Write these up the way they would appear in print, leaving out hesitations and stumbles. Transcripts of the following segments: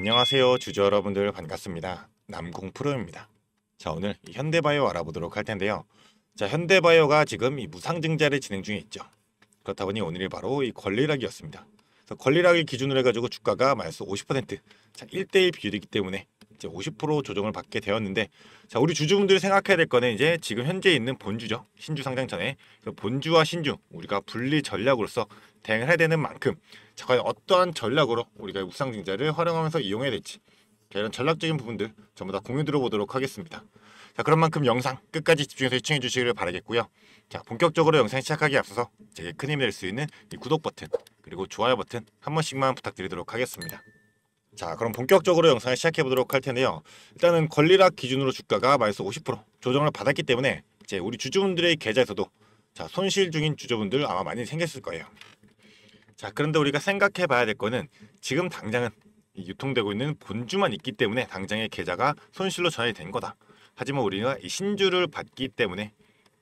안녕하세요 주주 여러분들 반갑습니다. 남궁 프로입니다. 자, 오늘 이 현대바이오 알아보도록 할 텐데요. 자, 현대바이오가 지금 이 무상증자를 진행 중에 있죠. 그렇다 보니 오늘이 바로 이 권리락이었습니다. 그래서 권리락을 기준으로 해가지고 주가가 마이너스 50%, 자 1대1 비율이기 때문에 이제 50% 조정을 받게 되었는데, 자 우리 주주분들이 생각해야 될 거는 이제 지금 현재 있는 본주죠. 신주 상장 전에 본주와 신주 우리가 분리 전략으로서 대응을 해야 되는 만큼, 자 과연 어떠한 전략으로 우리가 무상증자를 활용하면서 이용해야 될지, 자, 이런 전략적인 부분들 전부 다 공유 들어보도록 하겠습니다. 자, 그런 만큼 영상 끝까지 집중해서 시청해 주시기를 바라겠고요. 자, 본격적으로 영상 시작하기에 앞서서 제게 큰 힘이 될 수 있는 이 구독 버튼 그리고 좋아요 버튼 한 번씩만 부탁드리도록 하겠습니다. 자, 그럼 본격적으로 영상을 시작해 보도록 할 텐데요. 일단은 권리락 기준으로 주가가 마이너스 50% 조정을 받았기 때문에 이제 우리 주주분들의 계좌에서도 자 손실 중인 주주분들 아마 많이 생겼을 거예요. 자, 그런데 우리가 생각해 봐야 될 거는 지금 당장은 유통되고 있는 본주만 있기 때문에 당장의 계좌가 손실로 전환이 된 거다. 하지만 우리가 이 신주를 받기 때문에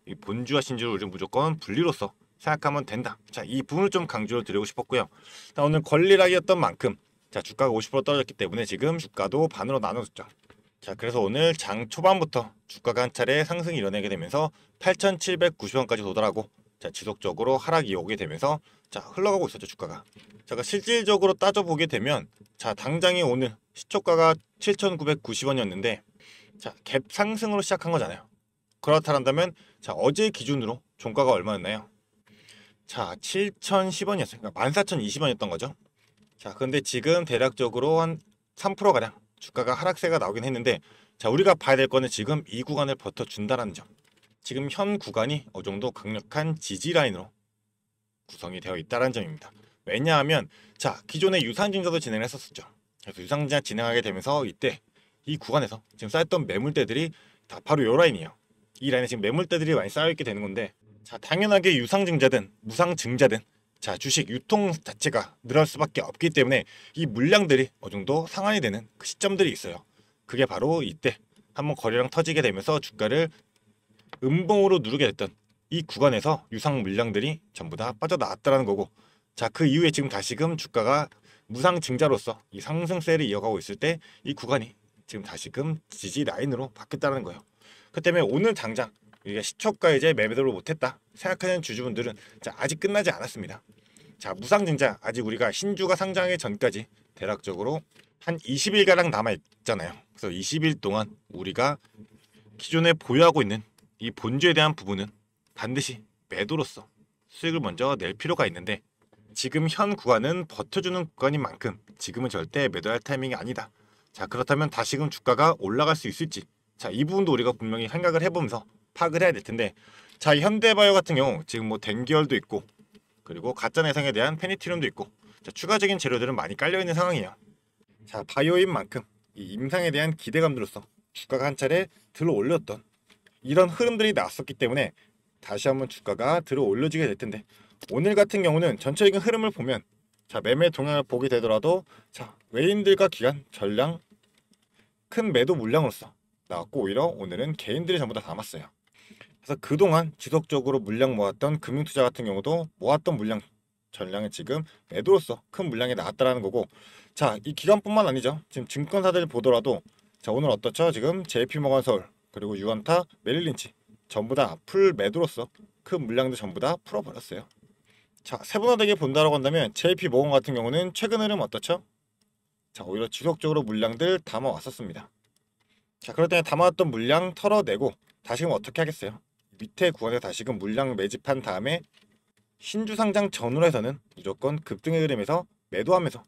이 본주와 신주를 우리는 무조건 분리로서 생각하면 된다. 자, 이 부분을 좀 강조를 드리고 싶었고요. 자, 오늘 권리락이었던 만큼 자 주가가 50% 떨어졌기 때문에 지금 주가도 반으로 나눠졌죠. 자, 그래서 오늘 장 초반부터 주가가 한 차례 상승이 이뤄내게 되면서 8,790원까지 도달하고 자 지속적으로 하락이 오게 되면서 자 흘러가고 있었죠 주가가. 제가 실질적으로 따져보게 되면 자 당장이 오늘 시초가가 7,990원이었는데 자 갭 상승으로 시작한 거잖아요. 그렇다면 자 어제 기준으로 종가가 얼마였나요? 자 7,010원이었어요. 그러니까 14,020원이었던 거죠. 자 근데 지금 대략적으로 한 3%가량 주가가 하락세가 나오긴 했는데, 자 우리가 봐야 될 거는 지금 이 구간을 버텨준다라는 점. 지금 현 구간이 어느 정도 강력한 지지 라인으로 구성이 되어 있다는 점입니다. 왜냐하면 자 기존에 유상증자도 진행을 했었죠. 그래서 유상증자 진행하게 되면서 이때 이 구간에서 지금 쌓였던 매물대들이 다 바로 이 라인이에요. 이 라인에 지금 매물대들이 많이 쌓여있게 되는 건데, 자 당연하게 유상증자든 무상증자든 자 주식 유통 자체가 늘어날 수밖에 없기 때문에 이 물량들이 어느 정도 상한이 되는 그 시점들이 있어요. 그게 바로 이때 한번 거래량 터지게 되면서 주가를 음봉으로 누르게 됐던 이 구간에서 유상 물량들이 전부 다 빠져나왔다는 거고, 자 그 이후에 지금 다시금 주가가 무상증자로서 이 상승세를 이어가고 있을 때 이 구간이 지금 다시금 지지 라인으로 바뀌었다는 거예요. 그 때문에 오늘 당장 우리가 시초가 이제 매매를 못했다 생각하는 주주분들은 자 아직 끝나지 않았습니다. 자 무상증자 아직 우리가 신주가 상장하기 전까지 대략적으로 한 20일가량 남아 있잖아요. 그래서 20일 동안 우리가 기존에 보유하고 있는 이 본주에 대한 부분은 반드시 매도로서 수익을 먼저 낼 필요가 있는데, 지금 현 구간은 버텨주는 구간인 만큼 지금은 절대 매도할 타이밍이 아니다. 자 그렇다면 다시금 주가가 올라갈 수 있을지, 자 이 부분도 우리가 분명히 생각을 해보면서 파악을 해야 될 텐데, 자 현대바이오 같은 경우 지금 뭐 덴기얼도 있고 그리고 가짜내성에 대한 페니트륨도 있고 자 추가적인 재료들은 많이 깔려있는 상황이에요. 자 바이오인 만큼 이 임상에 대한 기대감들로서 주가가 한 차례 들어 올렸던 이런 흐름들이 나왔었기 때문에 다시 한번 주가가 들어 올려지게 될 텐데, 오늘 같은 경우는 전체적인 흐름을 보면 자 매매 동향을 보게 되더라도 자 외인들과 기관 전량 큰 매도 물량으로서 나왔고, 오히려 오늘은 개인들이 전부 다 담았어요. 그래서 그동안 지속적으로 물량 모았던 금융투자 같은 경우도 모았던 물량 전량이 지금 매도로서 큰 물량이 나왔다라는 거고, 자 이 기관뿐만 아니죠. 지금 증권사들 보더라도 자 오늘 어떻죠? 지금 JP모건서울 그리고 유안타, 메릴린치 전부 다 풀 매도로서 큰 물량도 전부 다 풀어버렸어요. 자 세분화되게 본다라고 한다면 JP모건 같은 경우는 최근 흐름 어떻죠? 자 오히려 지속적으로 물량들 담아 왔었습니다. 자 그럴 때 담아왔던 물량 털어내고 다시금 어떻게 하겠어요? 밑에 구간에 다시금 물량 매집한 다음에 신주 상장 전후로 해서는 무조건 급등의 흐름에서 매도하면서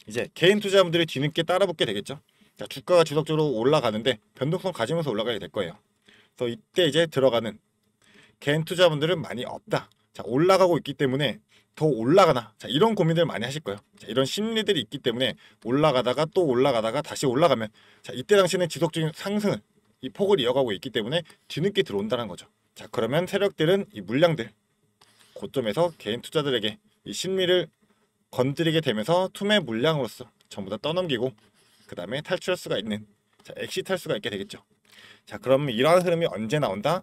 이제 개인 투자자분들이 뒤늦게 따라붙게 되겠죠. 자 주가가 지속적으로 올라가는데 변동성 가지면서 올라가게 될 거예요. 그래서 이때 이제 들어가는 개인 투자분들은 많이 없다. 자 올라가고 있기 때문에 더 올라가나, 자 이런 고민들 많이 하실 거예요. 자 이런 심리들이 있기 때문에 올라가다가 또 올라가다가 다시 올라가면 자 이때 당시는 지속적인 상승을 이 폭을 이어가고 있기 때문에 뒤늦게 들어온다는 거죠. 자 그러면 세력들은 이 물량들 고점에서 개인 투자들에게 이 심리를 건드리게 되면서 투매 물량으로서 전부 다 떠넘기고 그 다음에 탈출할 수가 있는, 자 엑시트할 수가 있게 되겠죠. 자 그러면 이러한 흐름이 언제 나온다?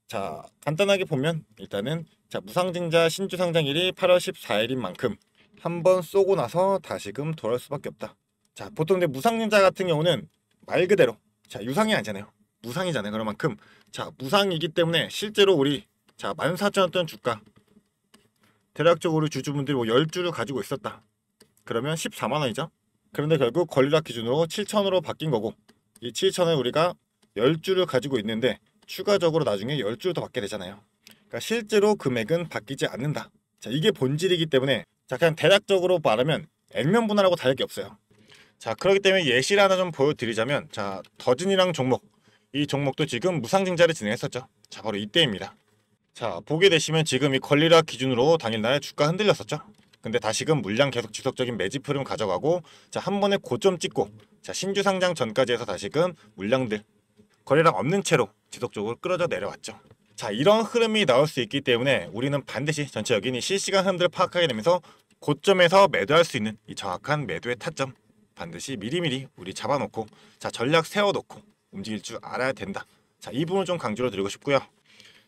자 간단하게 보면 일단은 자 무상증자 신주 상장일이 8월 14일인 만큼 한번 쏘고 나서 다시금 돌아올 수밖에 없다. 자, 보통 근데 무상증자 같은 경우는 말 그대로 자, 유상이 아니잖아요. 무상이잖아요. 그런 만큼 자, 무상이기 때문에 실제로 우리 자, 14,000원던 주가 대략적으로 주주분들이 뭐 10주를 가지고 있었다. 그러면 14만 원이죠. 그런데 결국 권리락 기준으로 7,000원으로 바뀐 거고, 이 7,000원에 우리가 10주를 가지고 있는데 추가적으로 나중에 10주를 더 받게 되잖아요. 그러니까 실제로 금액은 바뀌지 않는다. 자, 이게 본질이기 때문에 자, 그냥 대략적으로 말하면 액면 분할하고 다를 게 없어요. 자, 그렇기 때문에 예시를 하나 좀 보여드리자면, 자, 더진이랑 종목, 이 종목도 지금 무상증자를 진행했었죠. 자, 바로 이때입니다. 자, 보게 되시면 지금 이 권리락 기준으로 당일날 주가 흔들렸었죠. 근데 다시금 물량 계속 지속적인 매집 흐름 가져가고, 자, 한 번에 고점 찍고, 자, 신주 상장 전까지 해서 다시금 물량들 권리락 없는 채로 지속적으로 끌어져 내려왔죠. 자, 이런 흐름이 나올 수 있기 때문에 우리는 반드시 전체적인 이 실시간 흐름들을 파악하게 되면서 고점에서 매도할 수 있는 이 정확한 매도의 타점 반드시 미리미리 우리 잡아놓고, 자, 전략 세워놓고 움직일 줄 알아야 된다. 자, 이 부분을 좀 강조를 드리고 싶고요.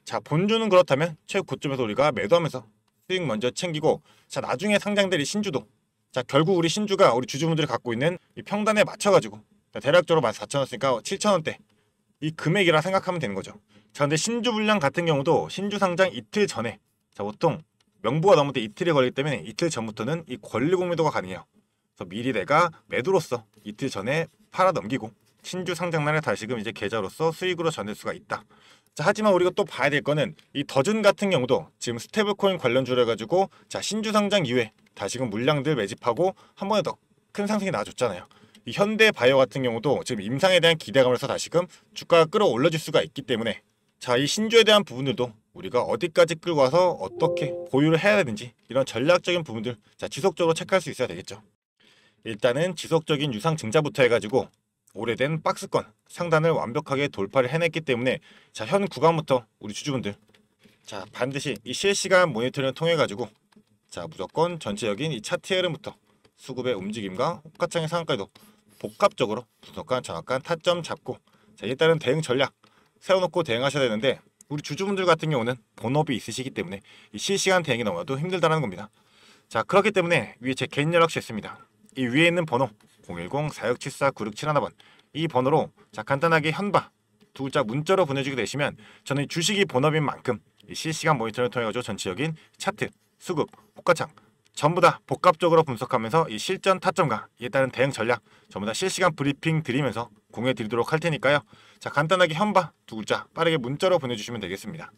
자, 본주는 그렇다면 최고점에서 우리가 매도하면서 수익 먼저 챙기고, 자, 나중에 상장될 이 신주도, 자, 결국 우리 신주가 우리 주주분들이 갖고 있는 이 평단에 맞춰가지고, 자, 대략적으로 14,000원 쓰니까 7,000원대 이 금액이라 생각하면 되는 거죠. 자, 근데 신주 분량 같은 경우도 신주 상장 이틀 전에, 자, 보통 명부가 넘을 때 이틀이 걸리기 때문에 이틀 전부터는 이 권리공 매도가 가능해요. 그래서 미리 내가 매도로서 이틀 전에 팔아 넘기고 신주 상장날에 다시금 이제 계좌로서 수익으로 전할 수가 있다. 자, 하지만 우리가 또 봐야 될 거는 이 더준 같은 경우도 지금 스테이블코인 관련주로 해가지고, 자, 신주 상장 이후에 다시금 물량들 매집하고 한 번에 더 큰 상승이 나와줬잖아요. 이 현대바이오 같은 경우도 지금 임상에 대한 기대감으로서 다시금 주가가 끌어올려질 수가 있기 때문에, 자, 이 신주에 대한 부분들도 우리가 어디까지 끌고 와서 어떻게 보유를 해야 되는지 이런 전략적인 부분들, 자, 지속적으로 체크할 수 있어야 되겠죠. 일단은 지속적인 유상 증자부터 해가지고 오래된 박스권 상단을 완벽하게 돌파를 해냈기 때문에, 자, 현 구간부터 우리 주주분들, 자, 반드시 이 실시간 모니터링을 통해 가지고, 자, 무조건 전체적인 이 차트 흐름부터 수급의 움직임과 호가창의 상황까지도 복합적으로 분석한 정확한 타점 잡고, 자, 이에 따른 대응 전략 세워놓고 대응하셔야 되는데, 우리 주주분들 같은 경우는 본업이 있으시기 때문에 이 실시간 대응이 너무나도 힘들다는 겁니다. 자, 그렇기 때문에 위에 제 개인 연락처 있습니다. 이 위에 있는 번호 010-4674-9671번 이 번호로, 자, 간단하게 현바 두 글자 문자로 보내주게 되시면 저는 주식이 본업인 만큼 이 실시간 모니터링을 통해 가지고 전체적인 차트, 수급, 호가창 전부 다 복합적으로 분석하면서 이 실전 타점과 이에 따른 대응 전략 전부 다 실시간 브리핑 드리면서 공유해 드리도록 할 테니까요. 자, 간단하게 현바 두 글자 빠르게 문자로 보내주시면 되겠습니다.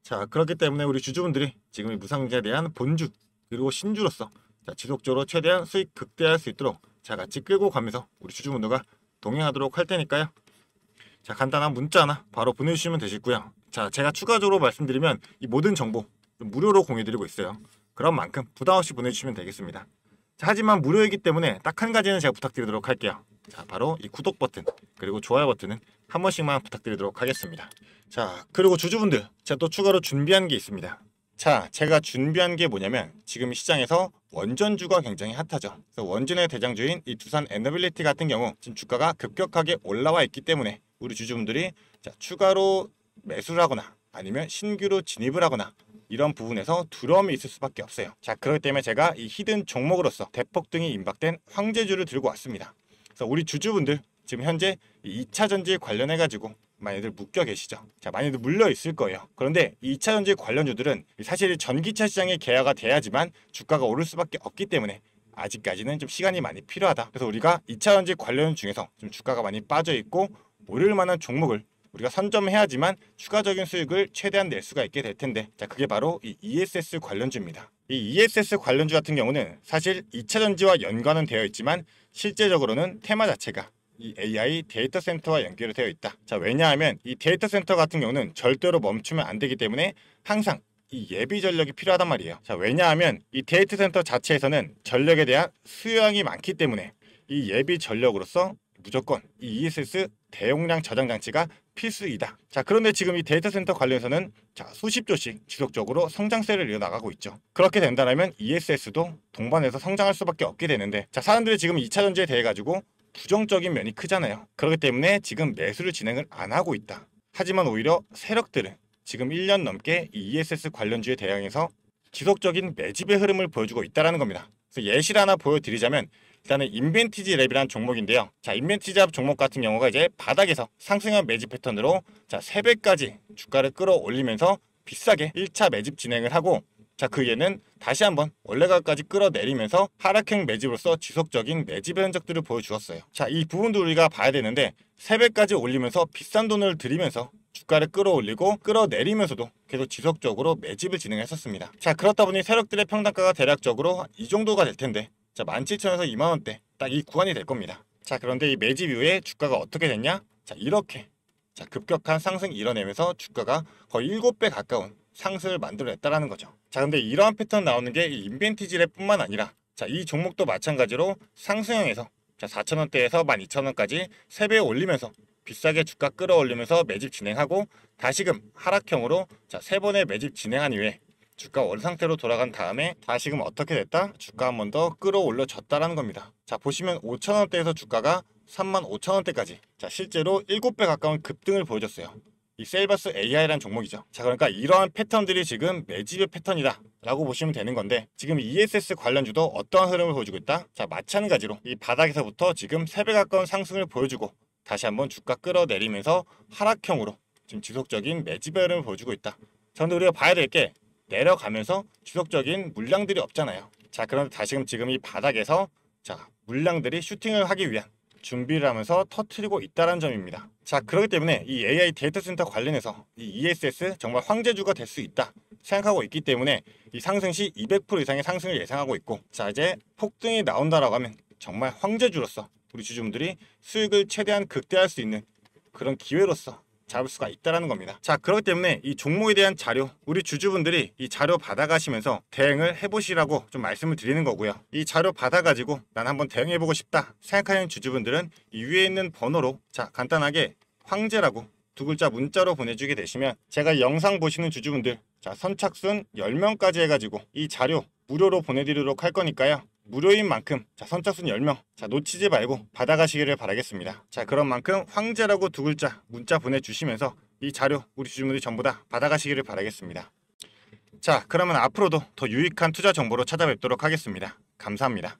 자, 그렇기 때문에 우리 주주분들이 지금 이 무상증자에 대한 본주 그리고 신주로서, 자, 지속적으로 최대한 수익 극대화할 수 있도록 자, 같이 끌고 가면서 우리 주주분들과 동행하도록 할 테니까요. 자, 간단한 문자 하나 바로 보내주시면 되시고요. 자, 제가 추가적으로 말씀드리면 이 모든 정보 무료로 공유드리고 있어요. 그런 만큼 부담없이 보내주시면 되겠습니다. 자, 하지만 무료이기 때문에 딱 한 가지는 제가 부탁드리도록 할게요. 자, 바로 이 구독 버튼 그리고 좋아요 버튼은 한 번씩만 부탁드리도록 하겠습니다. 자, 그리고 주주분들, 제가 또 추가로 준비한 게 있습니다. 자, 제가 준비한 게 뭐냐면 지금 시장에서 원전주가 굉장히 핫하죠. 그래서 원전의 대장주인 이 두산 에너빌리티 같은 경우 지금 주가가 급격하게 올라와 있기 때문에 우리 주주분들이, 자, 추가로 매수를 하거나 아니면 신규로 진입을 하거나 이런 부분에서 두려움이 있을 수밖에 없어요. 자, 그렇기 때문에 제가 이 히든 종목으로서 대폭등이 임박된 황제주를 들고 왔습니다. 그래서 우리 주주분들 지금 현재 이 2차 전지 관련해 가지고 많이들 묶여 계시죠. 자, 많이들 물려 있을 거예요. 그런데 이 2차 전지 관련주들은 사실 전기차 시장이 개화가 돼야지만 주가가 오를 수밖에 없기 때문에 아직까지는 좀 시간이 많이 필요하다. 그래서 우리가 2차 전지 관련 중에서 좀 주가가 많이 빠져 있고 오를 만한 종목을 우리가 선점해야지만 추가적인 수익을 최대한 낼 수가 있게 될 텐데, 자, 그게 바로 이 ESS 관련주입니다. 이 ESS 관련주 같은 경우는 사실 2차 전지와 연관은 되어 있지만 실제적으로는 테마 자체가 이 AI 데이터 센터와 연결이 되어 있다. 자, 왜냐하면 이 데이터 센터 같은 경우는 절대로 멈추면 안 되기 때문에 항상 이 예비 전력이 필요하단 말이에요. 자, 왜냐하면 이 데이터 센터 자체에서는 전력에 대한 수요량이 많기 때문에 이 예비 전력으로서 무조건 이 ESS 대용량 저장 장치가 필수이다. 자, 그런데 지금 이 데이터 센터 관련해서는, 자, 수십 조씩 지속적으로 성장세를 이어나가고 있죠. 그렇게 된다면 ESS도 동반해서 성장할 수밖에 없게 되는데, 자, 사람들이 지금 2차 전지에 대해 가지고 부정적인 면이 크잖아요. 그렇기 때문에 지금 매수를 진행을 안 하고 있다. 하지만 오히려 세력들은 지금 1년 넘게 이 ESS 관련주에 대항해서 지속적인 매집의 흐름을 보여주고 있다는 겁니다. 그래서 예시를 하나 보여드리자면 일단은 인벤티지 랩이라는 종목인데요. 자, 인벤티지 랩 종목 같은 경우가 이제 바닥에서 상승형 매집 패턴으로 자 3배까지 주가를 끌어올리면서 비싸게 1차 매집 진행을 하고, 자, 그 얘는 다시 한번 원래가까지 끌어내리면서 하락형 매집으로서 지속적인 매집의 흔적들을 보여주었어요. 자, 이 부분도 우리가 봐야 되는데 3배까지 올리면서 비싼 돈을 들이면서 주가를 끌어올리고 끌어내리면서도 계속 지속적으로 매집을 진행했었습니다. 자, 그렇다 보니 세력들의 평단가가 대략적으로 이 정도가 될 텐데, 자, 17,000에서 20,000원대 딱 이 구간이 될 겁니다. 자, 그런데 이 매집 이후에 주가가 어떻게 됐냐? 자, 이렇게 자 급격한 상승 이뤄내면서 주가가 거의 7배 가까운 상승을 만들어냈다라는 거죠. 자, 근데 이러한 패턴 나오는 게 이 인벤티지 랩뿐만 아니라, 자, 이 종목도 마찬가지로 상승형에서 자 4,000원대에서 12,000원까지 3배 올리면서 비싸게 주가 끌어올리면서 매집 진행하고, 다시금 하락형으로 자 3번의 매집 진행한 이후에 주가 원 상태로 돌아간 다음에 다시금 어떻게 됐다? 주가 한 번 더 끌어올려졌다라는 겁니다. 자, 보시면 5,000원대에서 주가가 35,000원대까지 자 실제로 7배 가까운 급등을 보여줬어요. 이 셀버스 AI라는 종목이죠. 자, 그러니까 이러한 패턴들이 지금 매집의 패턴이다 라고 보시면 되는 건데, 지금 ESS 관련주도 어떠한 흐름을 보여주고 있다? 자, 마찬가지로 이 바닥에서부터 지금 3배 가까운 상승을 보여주고 다시 한번 주가 끌어내리면서 하락형으로 지금 지속적인 매집의 흐름을 보여주고 있다. 자, 근데 우리가 봐야 될 게 내려가면서 지속적인 물량들이 없잖아요. 자, 그런데 다시금 지금 이 바닥에서 자 물량들이 슈팅을 하기 위한 준비를 하면서 터트리고 있다는 점입니다. 자, 그렇기 때문에 이 AI 데이터 센터 관련해서 이 ESS 정말 황제주가 될 수 있다 생각하고 있기 때문에 이 상승 시 200% 이상의 상승을 예상하고 있고, 자, 이제 폭등이 나온다라고 하면 정말 황제주로서 우리 주주분들이 수익을 최대한 극대화할 수 있는 그런 기회로서 잡을 수가 있다라는 겁니다. 자, 그렇기 때문에 이 종목에 대한 자료, 우리 주주분들이 이 자료 받아가시면서 대응을 해보시라고 좀 말씀을 드리는 거고요. 이 자료 받아가지고 난 한번 대응해보고 싶다 생각하는 주주분들은 이 위에 있는 번호로 자 간단하게 황제라고 2글자 문자로 보내주게 되시면 제가 영상 보시는 주주분들 자 선착순 10명까지 해가지고 이 자료 무료로 보내드리도록 할 거니까요. 무료인 만큼 자 선착순 10명 자 놓치지 말고 받아가시기를 바라겠습니다. 자, 그런 만큼 황제라고 2글자 문자 보내주시면서 이 자료 우리 주주분들이 전부 다 받아가시기를 바라겠습니다. 자, 그러면 앞으로도 더 유익한 투자 정보로 찾아뵙도록 하겠습니다. 감사합니다.